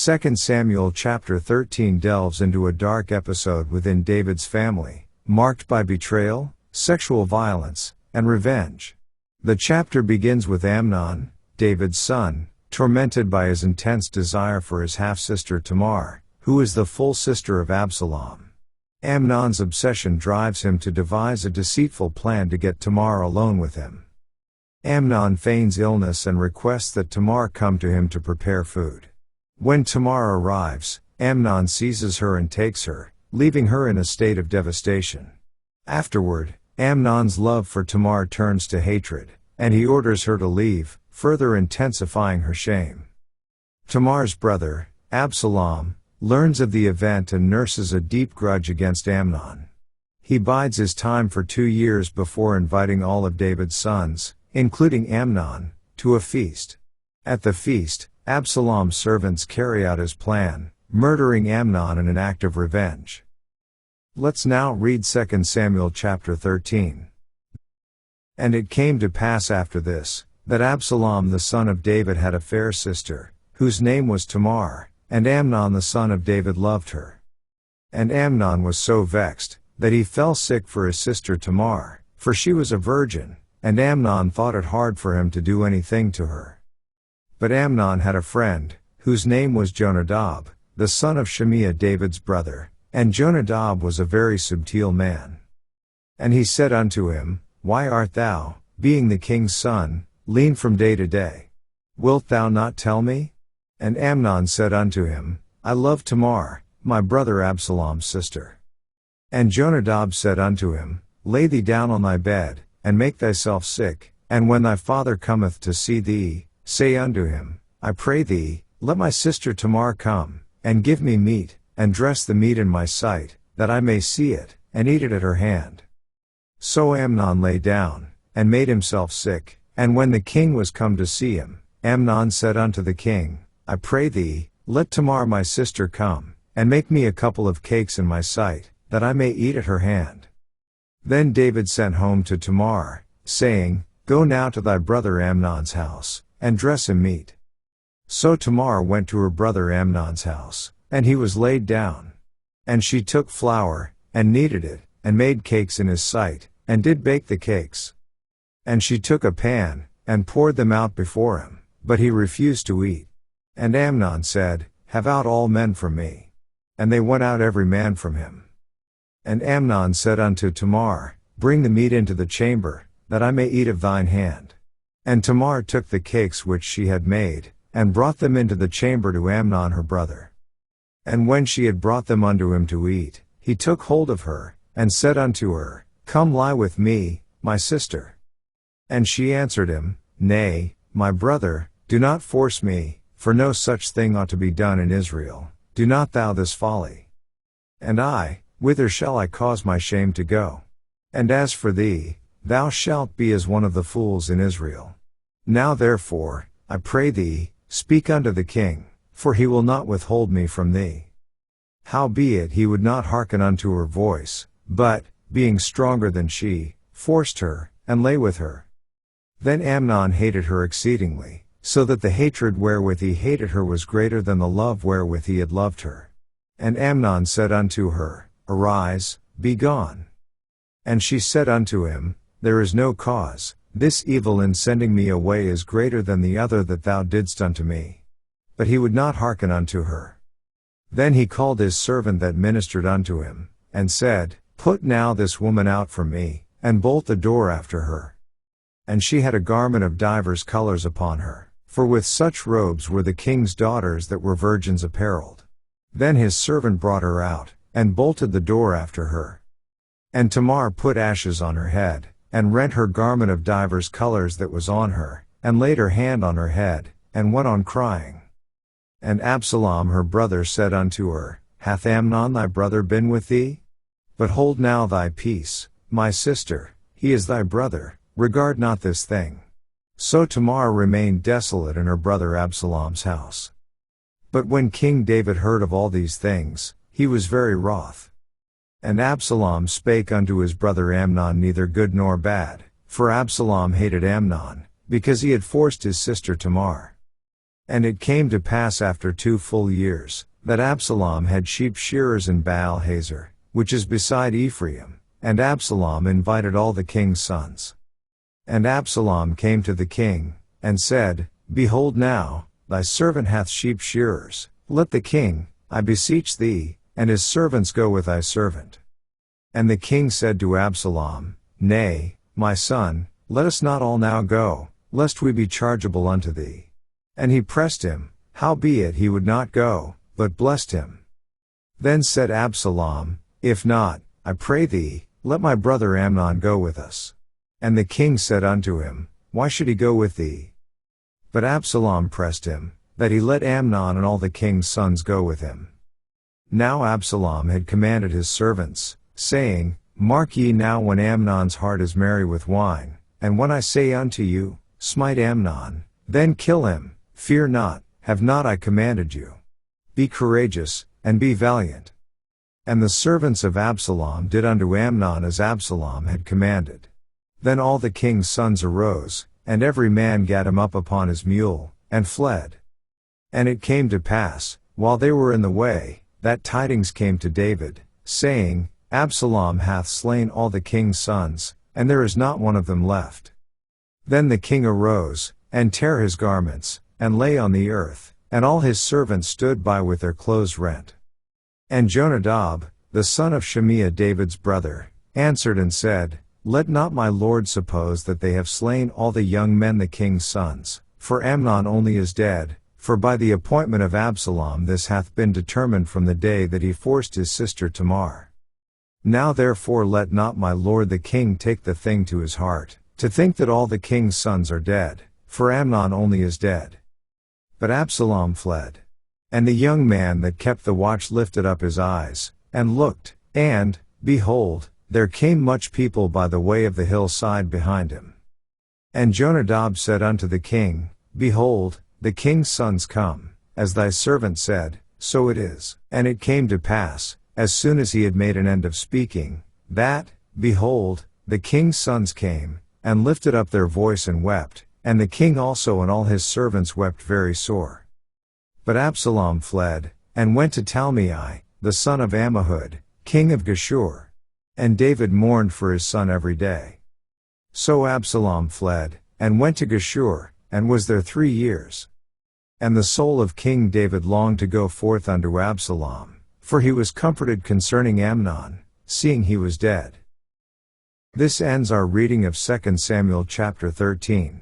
2 Samuel chapter 13 delves into a dark episode within David's family, marked by betrayal, sexual violence, and revenge. The chapter begins with Amnon, David's son, tormented by his intense desire for his half-sister Tamar, who is the full sister of Absalom. Amnon's obsession drives him to devise a deceitful plan to get Tamar alone with him. Amnon feigns illness and requests that Tamar come to him to prepare food. When Tamar arrives, Amnon seizes her and takes her, leaving her in a state of devastation. Afterward, Amnon's love for Tamar turns to hatred, and he orders her to leave, further intensifying her shame. Tamar's brother, Absalom, learns of the event and nurses a deep grudge against Amnon. He bides his time for 2 years before inviting all of David's sons, including Amnon, to a feast. At the feast, Absalom's servants carry out his plan, murdering Amnon in an act of revenge. Let's now read 2 Samuel chapter 13. And it came to pass after this, that Absalom the son of David had a fair sister, whose name was Tamar, and Amnon the son of David loved her. And Amnon was so vexed, that he fell sick for his sister Tamar, for she was a virgin, and Amnon thought it hard for him to do anything to her. But Amnon had a friend, whose name was Jonadab, the son of Shimea David's brother, and Jonadab was a very subtle man. And he said unto him, Why art thou, being the king's son, lean from day to day? Wilt thou not tell me? And Amnon said unto him, I love Tamar, my brother Absalom's sister. And Jonadab said unto him, Lay thee down on thy bed, and make thyself sick, and when thy father cometh to see thee, say unto him, I pray thee, let my sister Tamar come, and give me meat, and dress the meat in my sight, that I may see it, and eat it at her hand. So Amnon lay down, and made himself sick, and when the king was come to see him, Amnon said unto the king, I pray thee, let Tamar my sister come, and make me a couple of cakes in my sight, that I may eat at her hand. Then David sent home to Tamar, saying, Go now to thy brother Amnon's house, and dress him meat. So Tamar went to her brother Amnon's house, and he was laid down. And she took flour, and kneaded it, and made cakes in his sight, and did bake the cakes. And she took a pan, and poured them out before him, but he refused to eat. And Amnon said, Have out all men from me. And they went out every man from him. And Amnon said unto Tamar, Bring the meat into the chamber, that I may eat of thine hand. And Tamar took the cakes which she had made, and brought them into the chamber to Amnon her brother. And when she had brought them unto him to eat, he took hold of her, and said unto her, Come lie with me, my sister. And she answered him, Nay, my brother, do not force me, for no such thing ought to be done in Israel, do not thou this folly. And I, whither shall I cause my shame to go? And as for thee, thou shalt be as one of the fools in Israel. Now therefore, I pray thee, speak unto the king, for he will not withhold me from thee. Howbeit he would not hearken unto her voice, but, being stronger than she, forced her, and lay with her. Then Amnon hated her exceedingly, so that the hatred wherewith he hated her was greater than the love wherewith he had loved her. And Amnon said unto her, Arise, be gone. And she said unto him, There is no cause, this evil in sending me away is greater than the other that thou didst unto me. But he would not hearken unto her. Then he called his servant that ministered unto him, and said, Put now this woman out from me, and bolt the door after her. And she had a garment of divers colors upon her, for with such robes were the king's daughters that were virgins apparelled. Then his servant brought her out, and bolted the door after her. And Tamar put ashes on her head, and rent her garment of divers colors that was on her, and laid her hand on her head, and went on crying. And Absalom her brother said unto her, Hath Amnon thy brother been with thee? But hold now thy peace, my sister, he is thy brother, regard not this thing. So Tamar remained desolate in her brother Absalom's house. But when King David heard of all these things, he was very wroth. And Absalom spake unto his brother Amnon neither good nor bad, for Absalom hated Amnon, because he had forced his sister Tamar. And it came to pass after 2 full years, that Absalom had sheep shearers in Baal-hazor, which is beside Ephraim, and Absalom invited all the king's sons. And Absalom came to the king, and said, Behold now, thy servant hath sheep shearers, let the king, I beseech thee, and his servants go with thy servant. And the king said to Absalom, Nay, my son, let us not all now go, lest we be chargeable unto thee. And he pressed him, howbeit he would not go, but blessed him. Then said Absalom, If not, I pray thee, let my brother Amnon go with us. And the king said unto him, Why should he go with thee? But Absalom pressed him, that he let Amnon and all the king's sons go with him. Now Absalom had commanded his servants, saying, Mark ye now when Amnon's heart is merry with wine, and when I say unto you, Smite Amnon, then kill him, fear not, have not I commanded you? Be courageous, and be valiant. And the servants of Absalom did unto Amnon as Absalom had commanded. Then all the king's sons arose, and every man gat him up upon his mule, and fled. And it came to pass, while they were in the way, that tidings came to David, saying, Absalom hath slain all the king's sons, and there is not one of them left. Then the king arose, and tare his garments, and lay on the earth, and all his servants stood by with their clothes rent. And Jonadab, the son of Shimea David's brother, answered and said, Let not my lord suppose that they have slain all the young men the king's sons, for Amnon only is dead, for by the appointment of Absalom this hath been determined from the day that he forced his sister Tamar. Now therefore let not my lord the king take the thing to his heart, to think that all the king's sons are dead, for Amnon only is dead. But Absalom fled. And the young man that kept the watch lifted up his eyes, and looked, and, behold, there came much people by the way of the hillside behind him. And Jonadab said unto the king, Behold, the king's sons come, as thy servant said, so it is. And it came to pass, as soon as he had made an end of speaking, that, behold, the king's sons came, and lifted up their voice and wept, and the king also and all his servants wept very sore. But Absalom fled, and went to Talmai, the son of Ammihud, king of Geshur. And David mourned for his son every day. So Absalom fled, and went to Geshur, and was there 3 years. And the soul of King David longed to go forth unto Absalom, for he was comforted concerning Amnon, seeing he was dead. This ends our reading of 2 Samuel chapter 13.